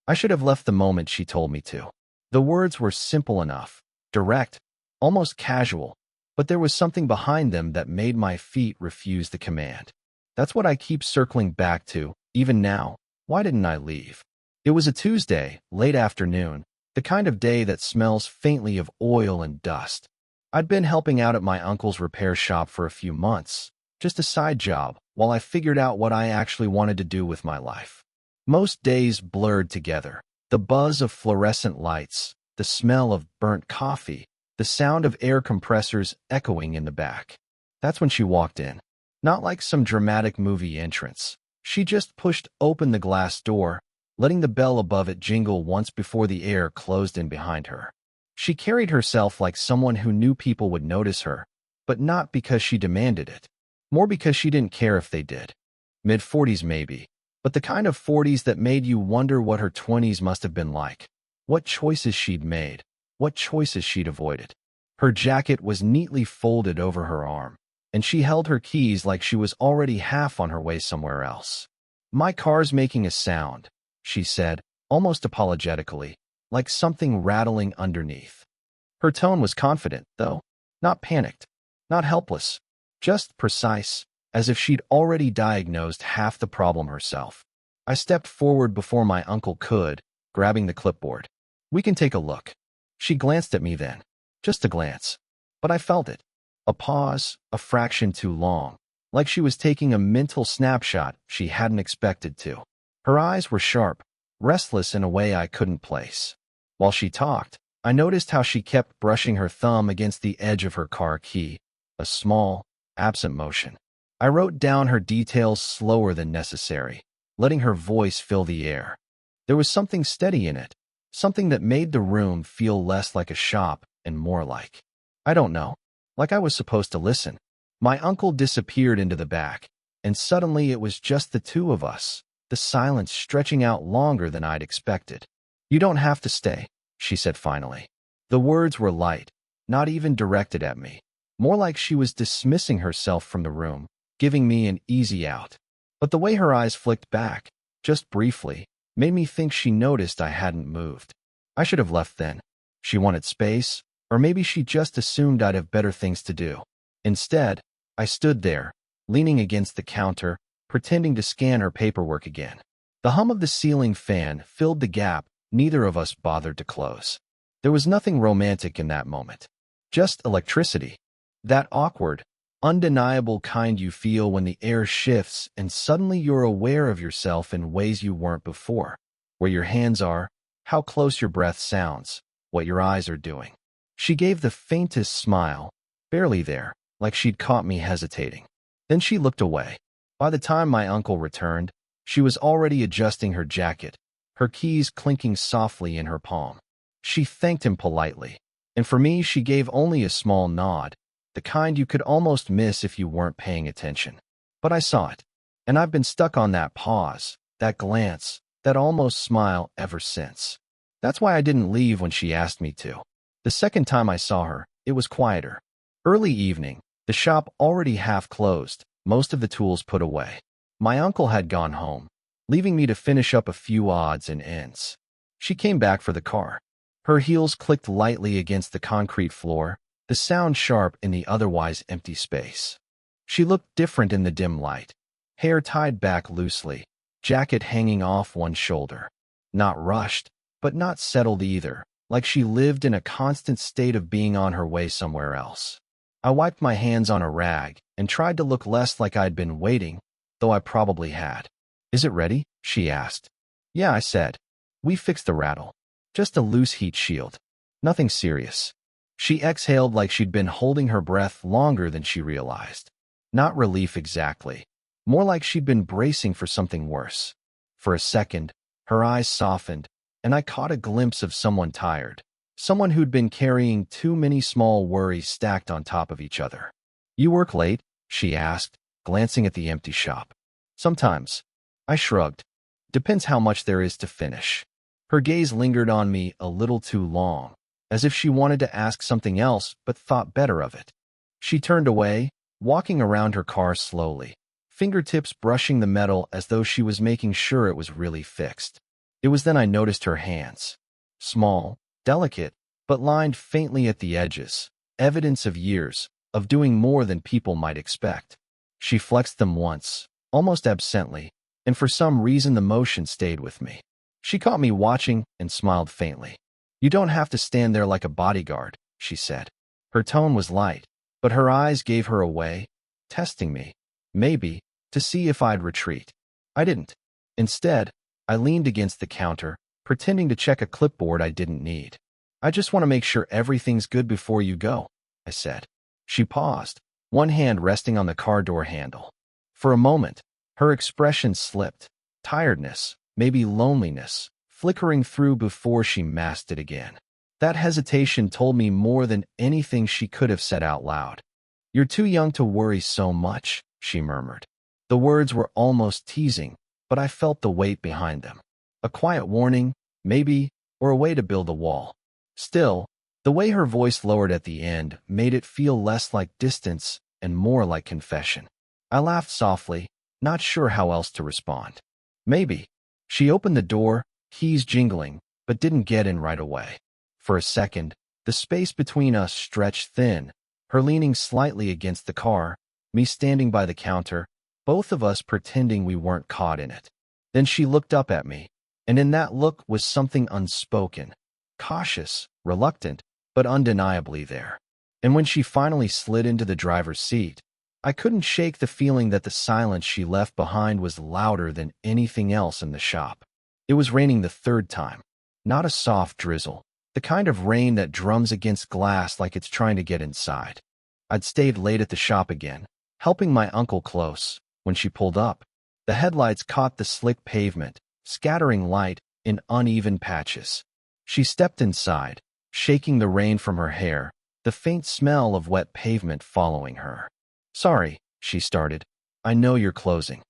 I should have left the moment she told me to. The words were simple enough, direct, almost casual, but there was something behind them that made my feet refuse the command. That's what I keep circling back to, even now. Why didn't I leave? It was a Tuesday, late afternoon, the kind of day that smells faintly of oil and dust. I'd been helping out at my uncle's repair shop for a few months, just a side job, while I figured out what I actually wanted to do with my life. Most days blurred together. The buzz of fluorescent lights, the smell of burnt coffee, the sound of air compressors echoing in the back. That's when she walked in. Not like some dramatic movie entrance. She just pushed open the glass door, letting the bell above it jingle once before the air closed in behind her. She carried herself like someone who knew people would notice her, but not because she demanded it. More because she didn't care if they did. Mid-40s maybe, but the kind of 40s that made you wonder what her 20s must have been like. What choices she'd made, what choices she'd avoided. Her jacket was neatly folded over her arm, and she held her keys like she was already half on her way somewhere else. "My car's making a sound," she said, almost apologetically, like something rattling underneath. Her tone was confident, though, not panicked, not helpless, just precise, as if she'd already diagnosed half the problem herself. I stepped forward before my uncle could, grabbing the clipboard. "We can take a look." She glanced at me then. Just a glance. But I felt it. A pause, a fraction too long, like she was taking a mental snapshot she hadn't expected to. Her eyes were sharp, restless in a way I couldn't place. While she talked, I noticed how she kept brushing her thumb against the edge of her car key, a small, absent motion. I wrote down her details slower than necessary, letting her voice fill the air. There was something steady in it, something that made the room feel less like a shop and more like, I don't know, like I was supposed to listen. My uncle disappeared into the back, and suddenly it was just the two of us, the silence stretching out longer than I'd expected. "You don't have to stay," she said finally. The words were light, not even directed at me, more like she was dismissing herself from the room, giving me an easy out. But the way her eyes flicked back, just briefly, made me think she noticed I hadn't moved. I should have left then. She wanted space, or maybe she just assumed I'd have better things to do. Instead, I stood there, leaning against the counter, pretending to scan her paperwork again. The hum of the ceiling fan filled the gap neither of us bothered to close. There was nothing romantic in that moment. Just electricity. That awkward, undeniable kind you feel when the air shifts and suddenly you're aware of yourself in ways you weren't before. Where your hands are, how close your breath sounds, what your eyes are doing. She gave the faintest smile, barely there, like she'd caught me hesitating. Then she looked away. By the time my uncle returned, she was already adjusting her jacket, her keys clinking softly in her palm. She thanked him politely, and for me she gave only a small nod, the kind you could almost miss if you weren't paying attention. But I saw it, and I've been stuck on that pause, that glance, that almost smile ever since. That's why I didn't leave when she asked me to. The second time I saw her, it was quieter. Early evening, the shop already half closed, most of the tools put away. My uncle had gone home, leaving me to finish up a few odds and ends. She came back for the car. Her heels clicked lightly against the concrete floor, the sound sharp in the otherwise empty space. She looked different in the dim light, hair tied back loosely, jacket hanging off one shoulder. Not rushed, but not settled either, like she lived in a constant state of being on her way somewhere else. I wiped my hands on a rag and tried to look less like I'd been waiting, though I probably had. "Is it ready?" she asked. "Yeah," I said. "We fixed the rattle. Just a loose heat shield. Nothing serious." She exhaled like she'd been holding her breath longer than she realized. Not relief exactly. More like she'd been bracing for something worse. For a second, her eyes softened, and I caught a glimpse of someone tired. Someone who'd been carrying too many small worries stacked on top of each other. "You work late?" she asked, glancing at the empty shop. "Sometimes." I shrugged. "Depends how much there is to finish." Her gaze lingered on me a little too long, as if she wanted to ask something else but thought better of it. She turned away, walking around her car slowly, fingertips brushing the metal as though she was making sure it was really fixed. It was then I noticed her hands. Small, delicate, but lined faintly at the edges, evidence of years, of doing more than people might expect. She flexed them once, almost absently, and for some reason the motion stayed with me. She caught me watching and smiled faintly. "You don't have to stand there like a bodyguard," she said. Her tone was light, but her eyes gave her away, testing me, maybe, to see if I'd retreat. I didn't. Instead, I leaned against the counter, pretending to check a clipboard I didn't need. "I just want to make sure everything's good before you go," I said. She paused, one hand resting on the car door handle. For a moment, her expression slipped, tiredness, maybe loneliness, flickering through before she masked it again. That hesitation told me more than anything she could have said out loud. "You're too young to worry so much," she murmured. The words were almost teasing, but I felt the weight behind them. A quiet warning, maybe, or a way to build a wall. Still, the way her voice lowered at the end made it feel less like distance and more like confession. I laughed softly, not sure how else to respond. "Maybe." She opened the door, keys jingling, but didn't get in right away. For a second, the space between us stretched thin, her leaning slightly against the car, me standing by the counter, both of us pretending we weren't caught in it. Then she looked up at me, and in that look was something unspoken, cautious, reluctant, but undeniably there. And when she finally slid into the driver's seat, I couldn't shake the feeling that the silence she left behind was louder than anything else in the shop. It was raining the third time, not a soft drizzle, the kind of rain that drums against glass like it's trying to get inside. I'd stayed late at the shop again, helping my uncle close, when she pulled up. The headlights caught the slick pavement, scattering light in uneven patches. She stepped inside, shaking the rain from her hair, the faint smell of wet pavement following her. "Sorry," she started. "I know you're closing."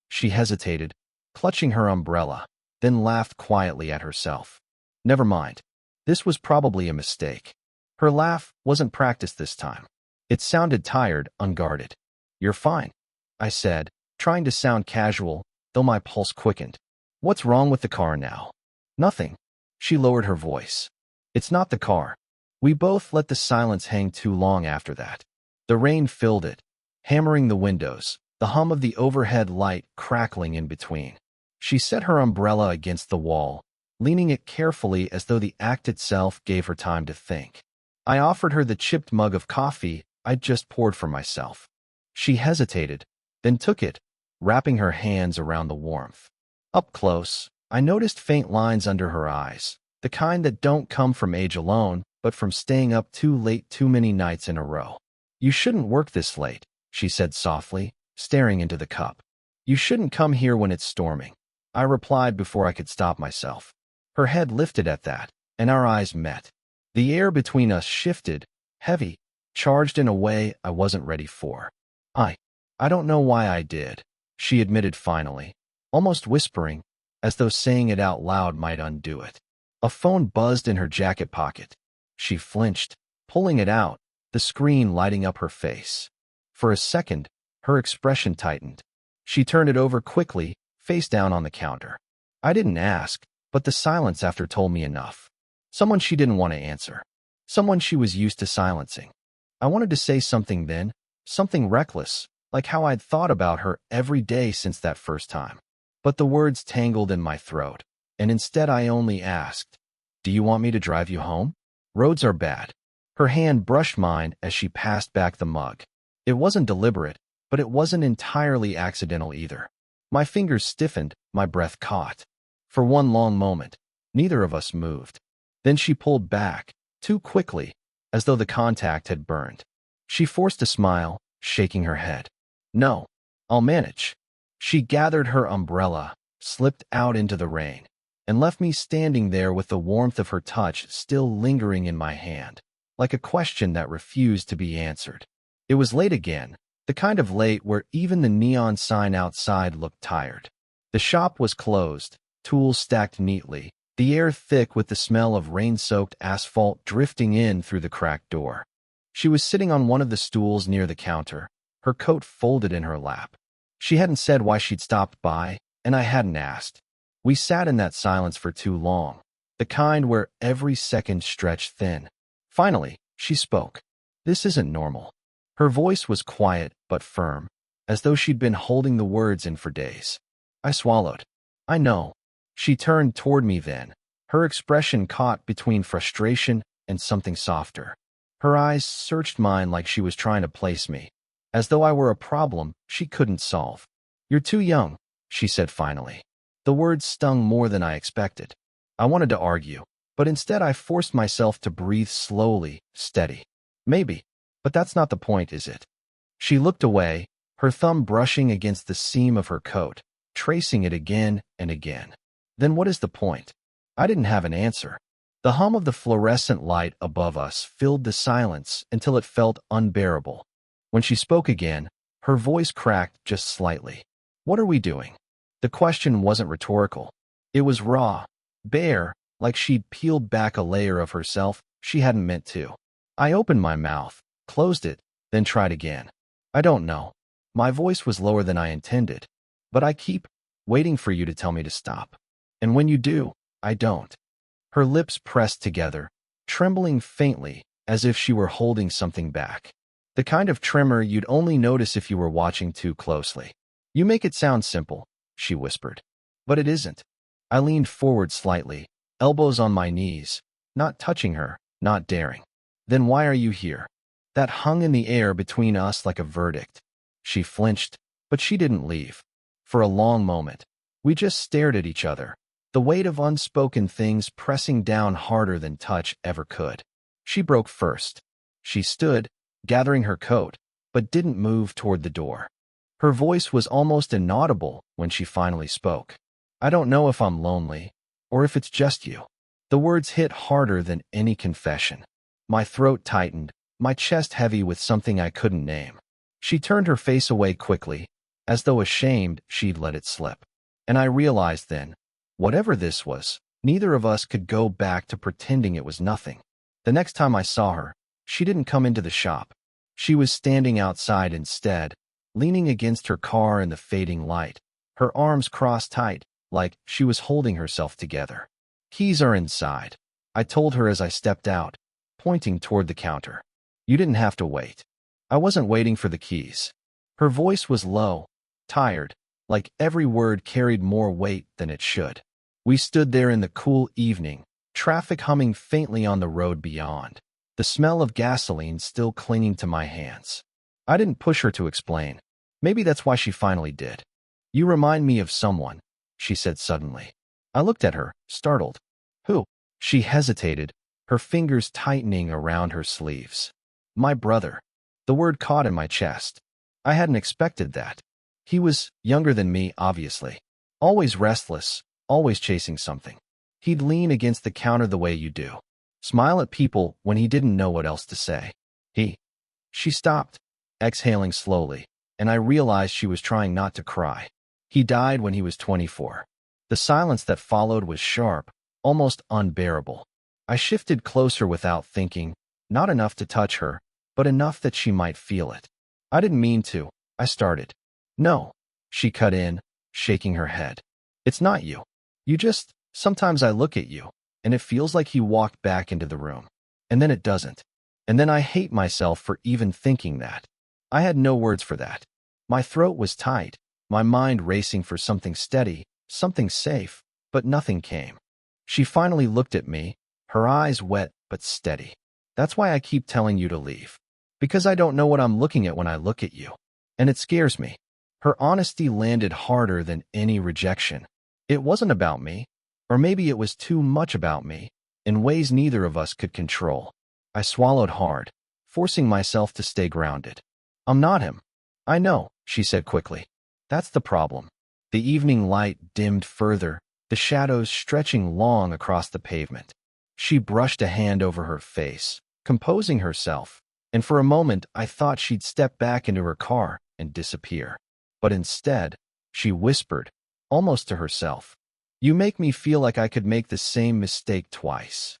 She hesitated, clutching her umbrella, then laughed quietly at herself. "Never mind. This was probably a mistake." Her laugh wasn't practiced this time. It sounded tired, unguarded. "You're fine," I said, trying to sound casual, though my pulse quickened. "What's wrong with the car now?" "Nothing." She lowered her voice. "It's not the car." We both let the silence hang too long after that. The rain filled it, hammering the windows, the hum of the overhead light crackling in between. She set her umbrella against the wall, leaning it carefully as though the act itself gave her time to think. I offered her the chipped mug of coffee I'd just poured for myself. She hesitated, then took it, wrapping her hands around the warmth. Up close, I noticed faint lines under her eyes, the kind that don't come from age alone, but from staying up too late too many nights in a row. "You shouldn't work this late," she said softly, staring into the cup. "You shouldn't come here when it's storming," I replied before I could stop myself. Her head lifted at that, and our eyes met. The air between us shifted, heavy, charged in a way I wasn't ready for. I don't know why I did," she admitted finally, almost whispering, as though saying it out loud might undo it. A phone buzzed in her jacket pocket. She flinched, pulling it out, the screen lighting up her face. For a second, her expression tightened. She turned it over quickly, face down on the counter. I didn't ask, but the silence after told me enough. Someone she didn't want to answer. Someone she was used to silencing. I wanted to say something then, something reckless, like how I'd thought about her every day since that first time. But the words tangled in my throat, and instead I only asked, "Do you want me to drive you home? Roads are bad." Her hand brushed mine as she passed back the mug. It wasn't deliberate, but it wasn't entirely accidental either. My fingers stiffened, my breath caught. For one long moment, neither of us moved. Then she pulled back, too quickly, as though the contact had burned. She forced a smile, shaking her head. "No, I'll manage." She gathered her umbrella, slipped out into the rain, and left me standing there with the warmth of her touch still lingering in my hand, like a question that refused to be answered. It was late again, the kind of late where even the neon sign outside looked tired. The shop was closed, tools stacked neatly, the air thick with the smell of rain-soaked asphalt drifting in through the cracked door. She was sitting on one of the stools near the counter, her coat folded in her lap. She hadn't said why she'd stopped by, and I hadn't asked. We sat in that silence for too long, the kind where every second stretched thin. Finally, she spoke. This isn't normal. Her voice was quiet but firm, as though she'd been holding the words in for days. I swallowed. I know. She turned toward me then, her expression caught between frustration and something softer. Her eyes searched mine like she was trying to place me, as though I were a problem she couldn't solve. You're too young, she said finally. The words stung more than I expected. I wanted to argue, but instead I forced myself to breathe slowly, steady. Maybe, but that's not the point, is it? She looked away, her thumb brushing against the seam of her coat, tracing it again and again. Then what is the point? I didn't have an answer. The hum of the fluorescent light above us filled the silence until it felt unbearable. When she spoke again, her voice cracked just slightly. What are we doing? The question wasn't rhetorical. It was raw, bare, like she'd peeled back a layer of herself she hadn't meant to. I opened my mouth, closed it, then tried again. I don't know. My voice was lower than I intended, but I keep waiting for you to tell me to stop. And when you do, I don't. Her lips pressed together, trembling faintly, as if she were holding something back. The kind of tremor you'd only notice if you were watching too closely. You make it sound simple, she whispered. But it isn't. I leaned forward slightly, elbows on my knees, not touching her, not daring. Then why are you here? That hung in the air between us like a verdict. She flinched, but she didn't leave. For a long moment, we just stared at each other, the weight of unspoken things pressing down harder than touch ever could. She broke first. She stood, gathering her coat, but didn't move toward the door. Her voice was almost inaudible when she finally spoke. I don't know if I'm lonely, or if it's just you. The words hit harder than any confession. My throat tightened, my chest heavy with something I couldn't name. She turned her face away quickly, as though ashamed she'd let it slip. And I realized then, whatever this was, neither of us could go back to pretending it was nothing. The next time I saw her, she didn't come into the shop. She was standing outside instead, leaning against her car in the fading light, her arms crossed tight, like she was holding herself together. Keys are inside, I told her as I stepped out, pointing toward the counter. You didn't have to wait. I wasn't waiting for the keys. Her voice was low, tired, like every word carried more weight than it should. We stood there in the cool evening, traffic humming faintly on the road beyond, the smell of gasoline still clinging to my hands. I didn't push her to explain. Maybe that's why she finally did. You remind me of someone, she said suddenly. I looked at her, startled. Who? She hesitated, her fingers tightening around her sleeves. My brother. The word caught in my chest. I hadn't expected that. He was younger than me, obviously. Always restless, always chasing something. He'd lean against the counter the way you do. Smile at people when he didn't know what else to say. She stopped, exhaling slowly, and I realized she was trying not to cry. He died when he was 24. The silence that followed was sharp, almost unbearable. I shifted closer without thinking, not enough to touch her, but enough that she might feel it. I didn't mean to, I started. No, she cut in, shaking her head. It's not you. You just, sometimes I look at you, and it feels like he walked back into the room. And then it doesn't. And then I hate myself for even thinking that. I had no words for that. My throat was tight, my mind racing for something steady, something safe, but nothing came. She finally looked at me, her eyes wet but steady. That's why I keep telling you to leave. Because I don't know what I'm looking at when I look at you. And it scares me. Her honesty landed harder than any rejection. It wasn't about me, or maybe it was too much about me, in ways neither of us could control. I swallowed hard, forcing myself to stay grounded. I'm not him. I know, she said quickly. That's the problem. The evening light dimmed further, the shadows stretching long across the pavement. She brushed a hand over her face, composing herself, and for a moment I thought she'd step back into her car and disappear. But instead, she whispered, almost to herself, "You make me feel like I could make the same mistake twice."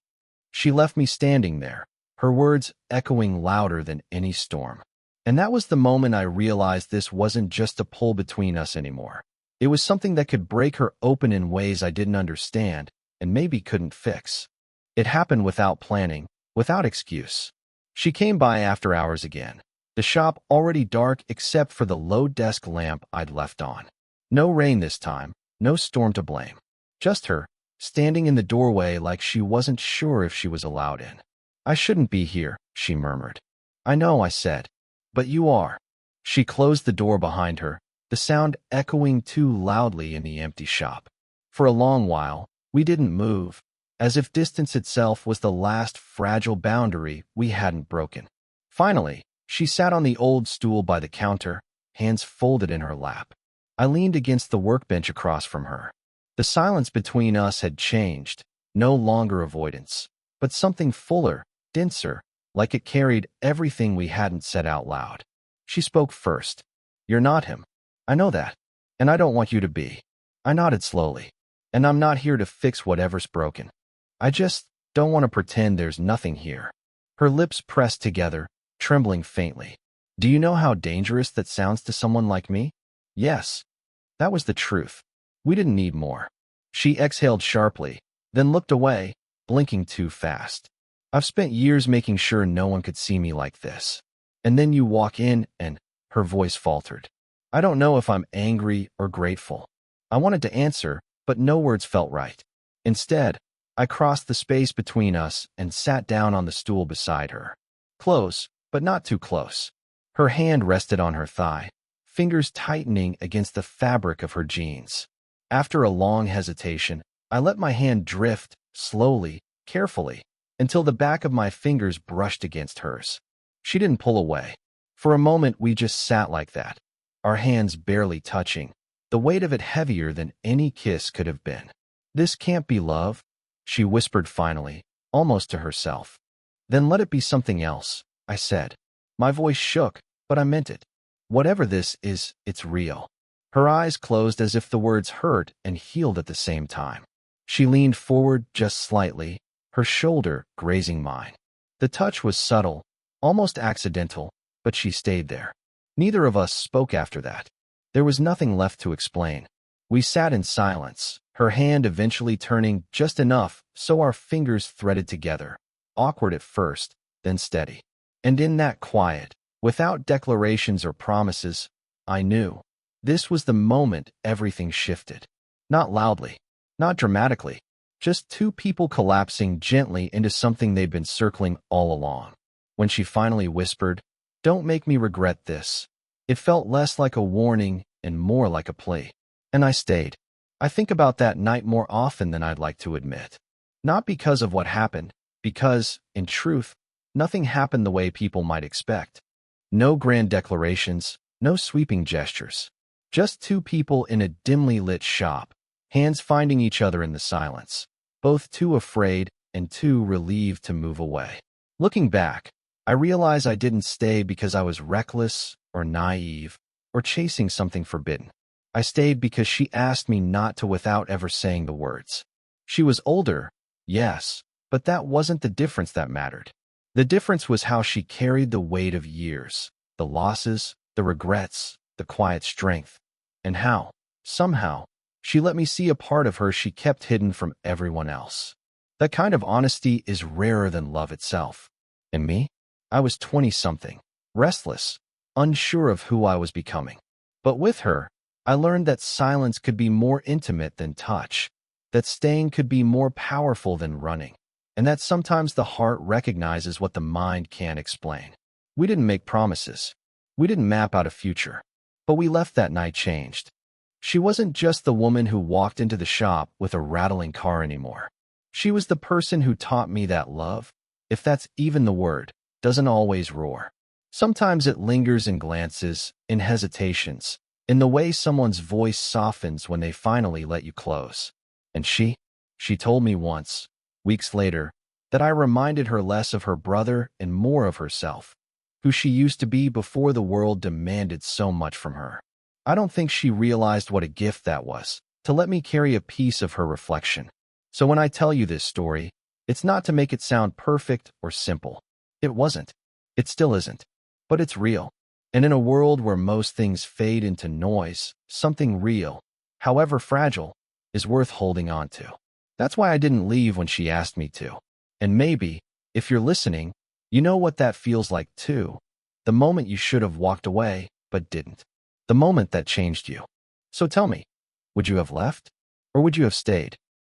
She left me standing there, her words echoing louder than any storm. And that was the moment I realized this wasn't just a pull between us anymore. It was something that could break her open in ways I didn't understand and maybe couldn't fix. It happened without planning, without excuse. She came by after hours again, the shop already dark except for the low desk lamp I'd left on. No rain this time, no storm to blame. Just her, standing in the doorway like she wasn't sure if she was allowed in. "I shouldn't be here," she murmured. "I know," I said. "But you are." She closed the door behind her, the sound echoing too loudly in the empty shop. For a long while, we didn't move, as if distance itself was the last fragile boundary we hadn't broken. Finally, she sat on the old stool by the counter, hands folded in her lap. I leaned against the workbench across from her. The silence between us had changed, no longer avoidance, but something fuller, denser, like it carried everything we hadn't said out loud. She spoke first. "You're not him. I know that. And I don't want you to be." I nodded slowly. "And I'm not here to fix whatever's broken. I just don't want to pretend there's nothing here." Her lips pressed together, trembling faintly. "Do you know how dangerous that sounds to someone like me?" Yes. That was the truth. We didn't need more. She exhaled sharply, then looked away, blinking too fast. "I've spent years making sure no one could see me like this. And then you walk in and—" her voice faltered. I don't know if I'm angry or grateful. I wanted to answer, but no words felt right. Instead, I crossed the space between us and sat down on the stool beside her. Close, but not too close. Her hand rested on her thigh, fingers tightening against the fabric of her jeans. After a long hesitation, I let my hand drift, slowly, carefully, until the back of my fingers brushed against hers. She didn't pull away. For a moment, we just sat like that, our hands barely touching, the weight of it heavier than any kiss could have been. "This can't be love," she whispered finally, almost to herself. "Then let it be something else," I said. My voice shook, but I meant it. "Whatever this is, it's real." Her eyes closed as if the words hurt and healed at the same time. She leaned forward just slightly, her shoulder grazing mine. The touch was subtle, almost accidental, but she stayed there. Neither of us spoke after that. There was nothing left to explain. We sat in silence, her hand eventually turning just enough so our fingers threaded together, awkward at first, then steady. And in that quiet, without declarations or promises, I knew. This was the moment everything shifted. Not loudly, not dramatically, just two people collapsing gently into something they'd been circling all along. When she finally whispered, "Don't make me regret this," it felt less like a warning and more like a plea. And I stayed. I think about that night more often than I'd like to admit. Not because of what happened, because, in truth, nothing happened the way people might expect. No grand declarations, no sweeping gestures. Just two people in a dimly lit shop, hands finding each other in the silence, both too afraid and too relieved to move away. Looking back, I realize I didn't stay because I was reckless or naive or chasing something forbidden. I stayed because she asked me not to without ever saying the words. She was older, yes, but that wasn't the difference that mattered. The difference was how she carried the weight of years, the losses, the regrets, the quiet strength, and how, somehow, she let me see a part of her she kept hidden from everyone else. That kind of honesty is rarer than love itself. And me? I was 20-something, restless, unsure of who I was becoming. But with her, I learned that silence could be more intimate than touch, that staying could be more powerful than running, and that sometimes the heart recognizes what the mind can't explain. We didn't make promises. We didn't map out a future. But we left that night changed. She wasn't just the woman who walked into the shop with a rattling car anymore. She was the person who taught me that love, if that's even the word, doesn't always roar. Sometimes it lingers in glances, in hesitations, in the way someone's voice softens when they finally let you close. And she told me once, weeks later, that I reminded her less of her brother and more of herself, who she used to be before the world demanded so much from her. I don't think she realized what a gift that was, to let me carry a piece of her reflection. So when I tell you this story, it's not to make it sound perfect or simple. It wasn't. It still isn't. But it's real. And in a world where most things fade into noise, something real, however fragile, is worth holding on to. That's why I didn't leave when she asked me to. And maybe, if you're listening, you know what that feels like too. The moment you should have walked away, but didn't. The moment that changed you. So tell me, would you have left? Or would you have stayed?